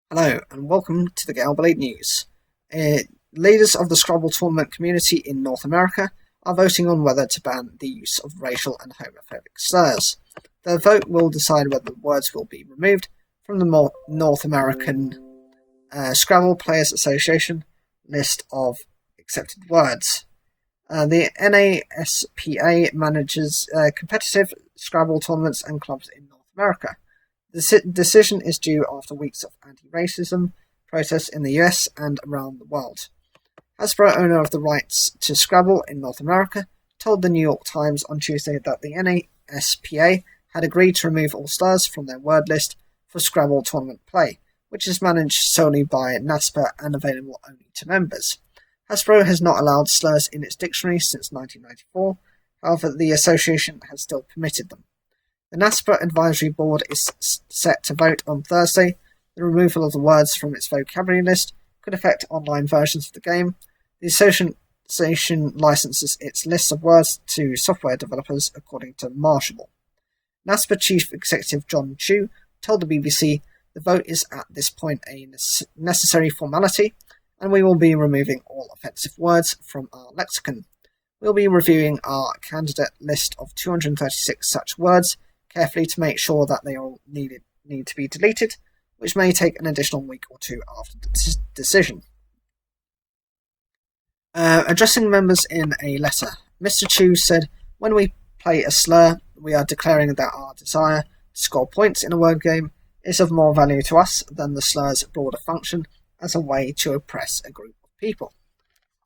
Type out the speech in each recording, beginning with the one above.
Hello and welcome to the Galblade News. Leaders of the Scrabble tournament community in North America are voting on whether to ban the use of racial and homophobic slurs. The vote will decide whether the words will be removed from the North American Scrabble Players Association list of accepted words. The NASPA manages competitive Scrabble tournaments and clubs in North America. The decision is due after weeks of anti-racism protests in the US and around the world. Hasbro, owner of the rights to Scrabble in North America, told the New York Times on Tuesday that the NASPA had agreed to remove all slurs from their word list for Scrabble tournament play, which is managed solely by NASPA and available only to members. Hasbro has not allowed slurs in its dictionary since 1994, however the association has still permitted them. The NASPA Advisory Board is set to vote on Thursday. The removal of the words from its vocabulary list could affect online versions of the game. The association licenses its list of words to software developers, according to Mashable. NASPA Chief Executive John Chu told the BBC, "The vote is at this point a necessary formality, and we will be removing all offensive words from our lexicon. We'll be reviewing our candidate list of 236 such words carefully to make sure that they all need to be deleted, which may take an additional week or two after the decision." Addressing members in a letter, Mr. Chu said, "When we play a slur, we are declaring that our desire to score points in a word game is of more value to us than the slur's broader function as a way to oppress a group of people.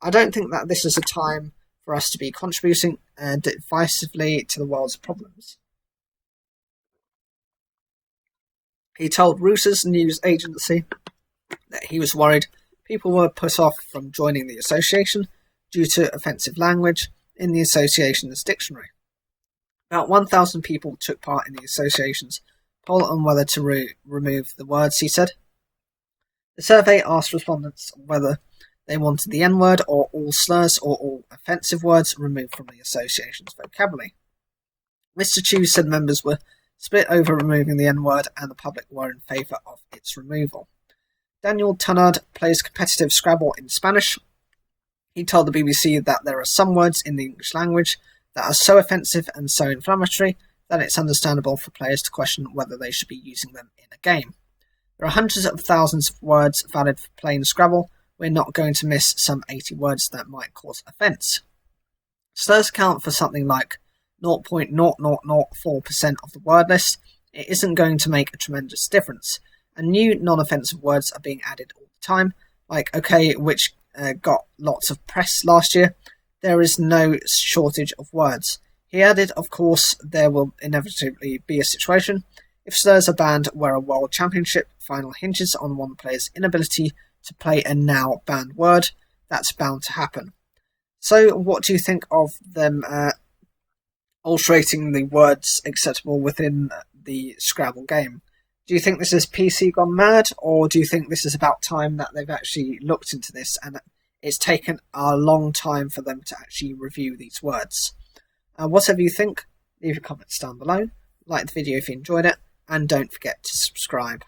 I don't think that this is a time for us to be contributing divisively to the world's problems." He told Reuters news agency that he was worried people were put off from joining the association due to offensive language in the association's dictionary. About 1,000 people took part in the association's poll on whether to remove the words, he said. The survey asked respondents whether they wanted the N-word or all slurs or all offensive words removed from the association's vocabulary. Mr. Chu said members were split over removing the N-word and the public were in favour of its removal. Daniel Tunnard plays competitive Scrabble in Spanish. He told the BBC that there are some words in the English language that are so offensive and so inflammatory that it's understandable for players to question whether they should be using them in a game. There are hundreds of thousands of words valid for playing Scrabble. We're not going to miss some 80 words that might cause offence. Slurs count for something like 0.0004% of the word list. It isn't going to make a tremendous difference. And new non-offensive words are being added all the time, like okay, which got lots of press last year. There is no shortage of words. He added, of course, there will inevitably be a situation if slurs are banned where a world championship final hinges on one player's inability to play a now banned word. That's bound to happen. So what do you think of them altering the words acceptable within the Scrabble game? Do you think this is PC gone mad, or do you think this is about time that they've actually looked into this and it's taken a long time for them to actually review these words? Whatever you think, leave your comments down below, like the video if you enjoyed it, and don't forget to subscribe.